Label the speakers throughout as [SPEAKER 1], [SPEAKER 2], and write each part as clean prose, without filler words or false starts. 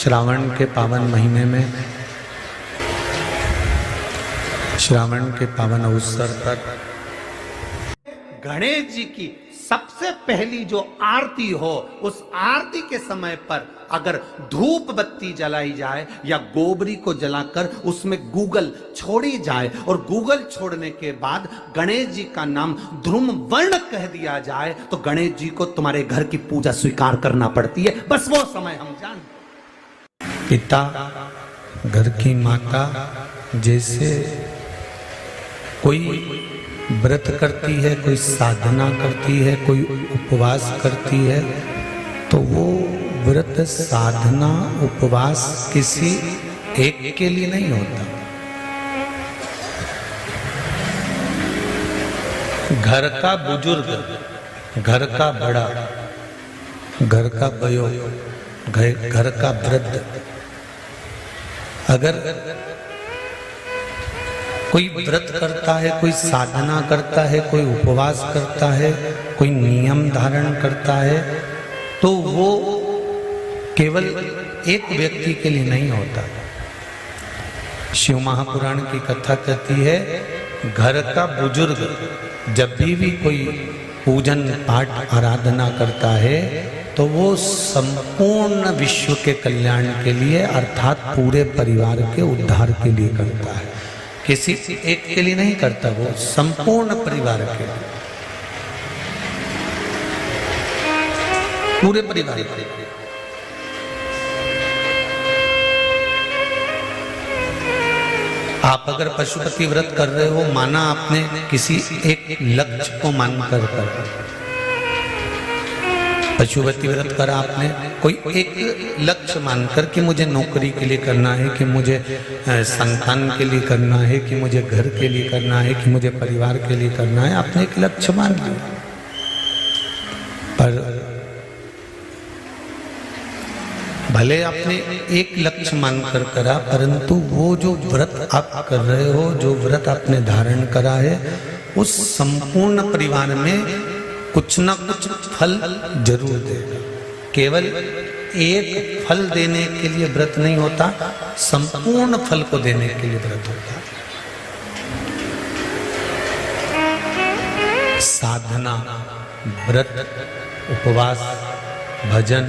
[SPEAKER 1] श्रावण के पावन महीने में, श्रावण के पावन अवसर पर
[SPEAKER 2] गणेश जी की सबसे पहली जो आरती हो, उस आरती के समय पर अगर धूप बत्ती जलाई जाए या गोबरी को जलाकर उसमें गूगल छोड़ी जाए और गूगल छोड़ने के बाद गणेश जी का नाम ध्रुम वर्ण कह दिया जाए तो गणेश जी को तुम्हारे घर की पूजा स्वीकार करना पड़ती है। बस वो समय हम जान।
[SPEAKER 1] पिता, घर की माता जैसे कोई व्रत करती है, कोई साधना करती है, कोई उपवास करती है, तो वो व्रत साधना उपवास किसी एक के लिए नहीं होता। घर का बुजुर्ग, घर का बड़ा, घर का बयो, घर का वृद्ध अगर कोई व्रत करता है, कोई साधना करता है, कोई उपवास करता है, कोई नियम धारण करता है, तो वो केवल एक व्यक्ति के लिए नहीं होता। शिव महापुराण की कथा कहती है, घर का बुजुर्ग जब भी कोई पूजन पाठ आराधना करता है तो वो संपूर्ण विश्व के कल्याण के लिए अर्थात पूरे परिवार के उद्धार के लिए करता है। किसी एक के लिए नहीं करता, वो संपूर्ण परिवार के लिए, पूरे परिवार के लिए। आप अगर पशुपति व्रत कर रहे हो, माना आपने किसी एक लक्ष्य को मानकर कर पशुपति व्रत करा आपने, कोई एक लक्ष्य मानकर कि मुझे नौकरी के लिए करना है, कि मुझे संतान के लिए करना है, कि मुझे घर के लिए करना है, कि मुझे परिवार के लिए करना है, आपने एक लक्ष्य मान लिया। पर भले आपने एक लक्ष्य मानकर करा, परंतु वो जो व्रत आप कर रहे हो, जो व्रत आपने धारण करा है, उस संपूर्ण परिवार में कुछ ना कुछ फल जरूर देगा। केवल एक फल देने के लिए व्रत नहीं होता, संपूर्ण फल को देने के लिए व्रत होता है। साधना, व्रत, उपवास, भजन,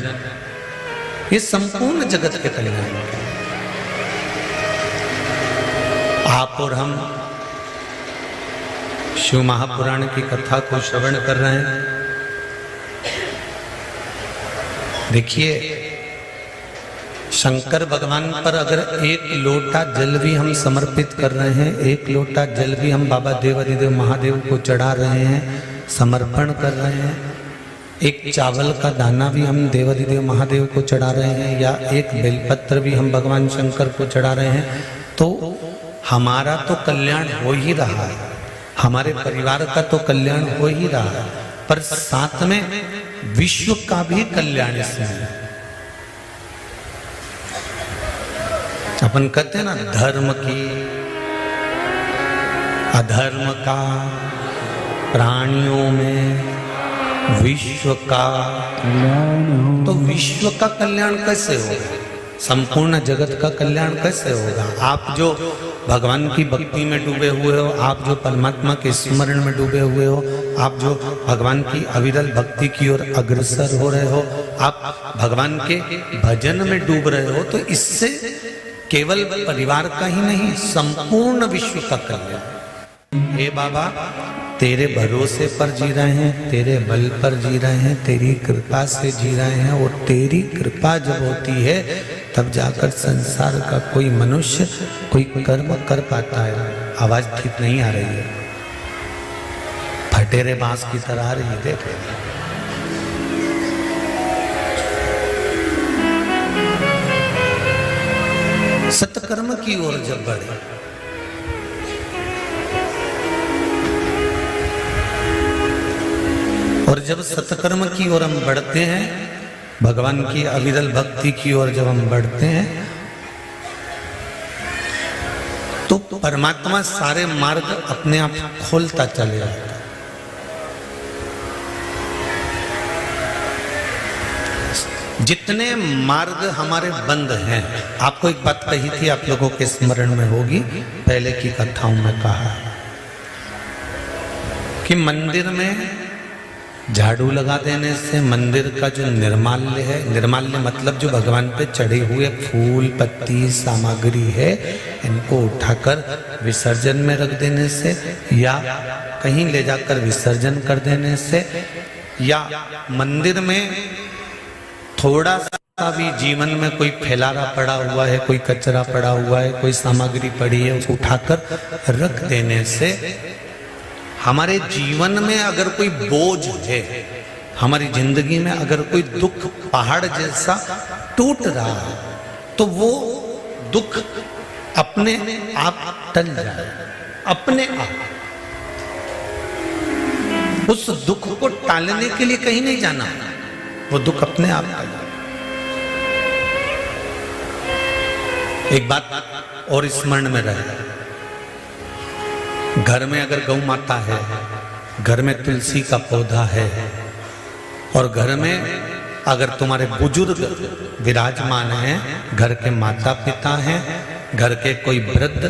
[SPEAKER 1] ये संपूर्ण जगत के कल्याण के लिए। आप और हम शिव महापुराण की कथा को श्रवण कर रहे हैं। देखिए, शंकर भगवान पर अगर एक लोटा जल भी हम समर्पित कर रहे हैं, एक लोटा जल भी हम बाबा देवाधिदेव महादेव को चढ़ा रहे हैं, समर्पण कर रहे हैं, एक चावल का दाना भी हम देवाधिदेव महादेव को चढ़ा रहे हैं, या एक बेलपत्र भी हम भगवान शंकर को चढ़ा रहे हैं, तो हमारा तो कल्याण हो ही रहा है, हमारे परिवार का तो कल्याण हो ही रहा है, पर साथ में विश्व का भी कल्याण इसमें है। अपन कहते हैं ना, धर्म की, अधर्म का, प्राणियों में विश्व का कल्याण। तो विश्व का कल्याण कैसे होगा? संपूर्ण जगत का कल्याण कैसे होगा? आप जो भगवान की भक्ति में डूबे हुए हो, आप जो परमात्मा के स्मरण में डूबे हुए हो, आप जो भगवान की अविरल भक्ति की ओर अग्रसर हो रहे हो, आप भगवान के भजन में डूब रहे हो, तो इससे केवल परिवार का ही नहीं, संपूर्ण विश्व का कल्याण। हे बाबा, तेरे भरोसे पर जी रहे हैं, तेरे बल पर जी रहे हैं, तेरी कृपा से जी रहे हैं, और तेरी कृपा जब होती है तब जाकर संसार का कोई मनुष्य कोई कर्म कर पाता है। आवाज ठीक नहीं आ रही है, फटेरे बांस की तरह आ रही है। देख सत्कर्म की ओर जब बढ़े, और जब सत्कर्म की ओर हम बढ़ते हैं, भगवान की अविरल भक्ति की ओर जब हम बढ़ते हैं, तो परमात्मा सारे मार्ग अपने आप खोलता चले जाता है। जितने मार्ग हमारे बंद हैं, आपको एक बात कही थी, आप लोगों के स्मरण में होगी, पहले की कथाओं में कहा कि मंदिर में झाड़ू लगा देने से मंदिर का जो निर्माल्य है, निर्माल्य मतलब जो भगवान पे चढ़े हुए फूल पत्ती सामग्री है, इनको उठाकर विसर्जन में रख देने से या कहीं ले जाकर विसर्जन कर देने से, या मंदिर में थोड़ा सा भी जीवन में कोई फैलारा पड़ा हुआ है, कोई कचरा पड़ा हुआ है, कोई सामग्री पड़ी है, उसको उठाकर रख देने से हमारे जीवन में अगर कोई बोझ है, हमारी जिंदगी में अगर कोई दुख पहाड़ जैसा टूट रहा है, तो वो दुख अपने आप टल जाए, अपने आप। उस दुख को टालने के लिए कहीं नहीं जाना, वो दुख अपने आप टल जाए। एक बात और स्मरण में रहे, घर में अगर गौ माता है, घर में तुलसी का पौधा है, और घर में अगर तुम्हारे बुजुर्ग विराजमान हैं, घर के माता पिता हैं, घर के कोई वृद्ध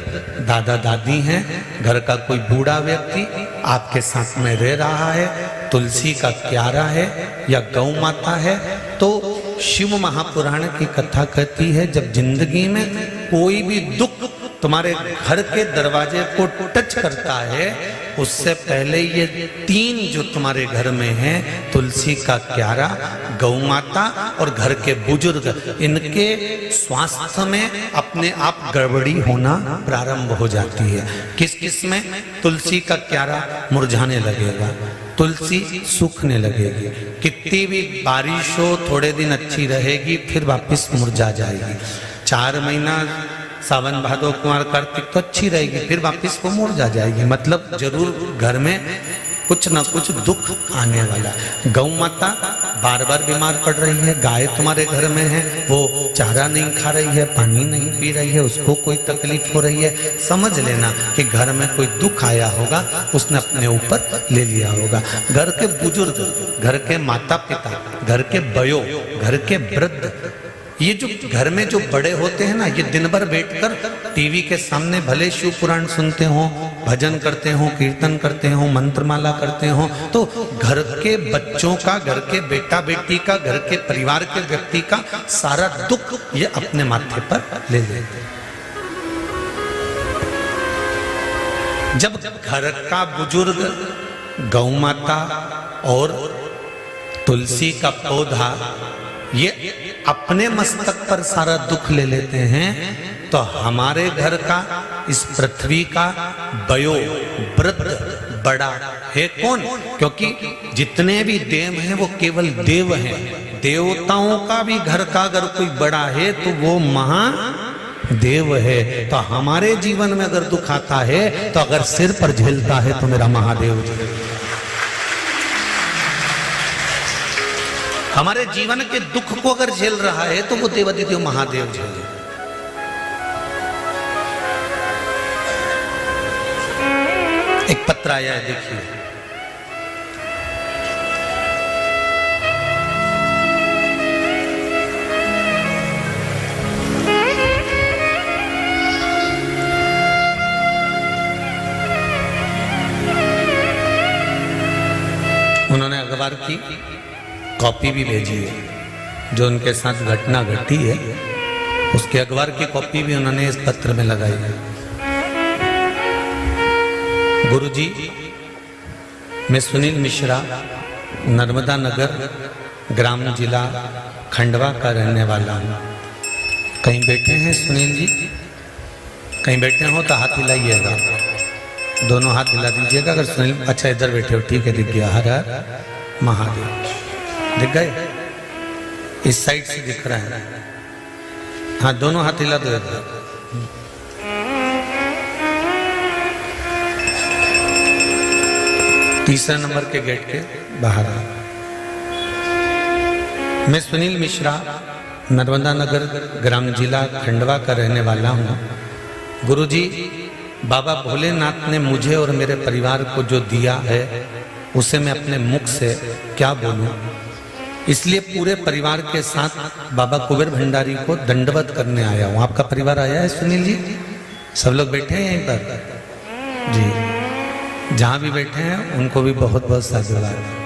[SPEAKER 1] दादा दादी हैं, घर का कोई बूढ़ा व्यक्ति आपके साथ में रह रहा है, तुलसी का क्यारा है या गौ माता है, तो शिव महापुराण की कथा कहती है, जब जिंदगी में कोई भी दुख तुम्हारे घर के दरवाजे को टच करता है, उससे पहले ये तीन जो तुम्हारे घर में हैं, तुलसी का क्यारा, गौ माता और घर के बुजुर्ग, इनके स्वास्थ्य में अपने आप गड़बड़ी होना प्रारंभ हो जाती है। किस किस में? तुलसी का क्यारा मुरझाने लगेगा, तुलसी सूखने लगेगी, कितनी भी बारिश हो थोड़े दिन अच्छी रहेगी, फिर वापस मुरझा जाएगी। 4 महीना सावन भादो कुमार कार्तिक तो अच्छी रहेगी, फिर वापस वो मुरझा जाएगी। मतलब जरूर घर में कुछ ना कुछ दुख आने वाला। गौ माता बार बार बीमार पड़ रही है, गाय तुम्हारे घर में है, वो चारा नहीं खा रही है, पानी नहीं पी रही है, उसको कोई तकलीफ हो रही है, समझ लेना कि घर में कोई दुख आया होगा, उसने अपने ऊपर ले लिया होगा। घर के बुजुर्ग, घर के माता पिता, घर के बयो, घर के वृद्ध, ये जो घर में जो बड़े होते हैं ना, ये दिन भर बैठकर टीवी के सामने भले शिव पुराण सुनते हो, भजन करते हो, कीर्तन करते हो, मंत्रमाला करते हो, तो घर के बच्चों का, घर के बेटा बेटी का, घर के परिवार के व्यक्ति का सारा दुख ये अपने माथे पर ले लेते हैं। जब घर का बुजुर्ग गौ माता और तुलसी का पौधा ये अपने मस्तक पर सारा दुख ले लेते हैं, तो हमारे घर का, इस पृथ्वी का बयो वृद्ध बड़ा है कौन? क्योंकि जितने भी देव हैं वो केवल देव हैं। देवताओं का भी घर का अगर कोई बड़ा है तो वो महादेव है। तो हमारे जीवन में अगर दुख आता है, तो अगर सिर पर झेलता है तो मेरा महादेव जी। हमारे जीवन के दुख को अगर झेल रहा है तो वो देवादिदेव महादेव झेले। एक पत्र आया है, देखिए। उन्होंने अखबार की कॉपी भी भेजी है, जो उनके साथ घटना घटी है उसके अखबार की कॉपी भी उन्होंने इस पत्र में लगाई है। गुरुजी, मैं सुनील मिश्रा, नर्मदा नगर ग्राम जिला खंडवा का रहने वाला हूँ। कहीं बैठे हैं सुनील जी? कहीं बैठे हो तो हाथ हिलाइएगा, दोनों हाथ हिला दीजिएगा। अगर सुनील, अच्छा इधर बैठे हो, ठीक है, दिख गया। हर हर महादेव, दिख गए? इस साइड से दिख रहा है। हाँ, दोनों हाथ हिला दो। तीसरा नंबर के गेट के बाहर। मैं सुनील मिश्रा, नर्मदा नगर ग्राम जिला खंडवा का रहने वाला हूँ। गुरुजी, बाबा भोलेनाथ ने मुझे और मेरे परिवार को जो दिया है, उसे मैं अपने मुख से क्या बोलूं। इसलिए पूरे परिवार के साथ बाबा कुबेर भंडारी को दंडवत करने आया हूं। आपका परिवार आया है सुनील जी? सब लोग बैठे हैं यहीं पर जी, जहां भी बैठे हैं उनको भी बहुत बहुत साधुवाद।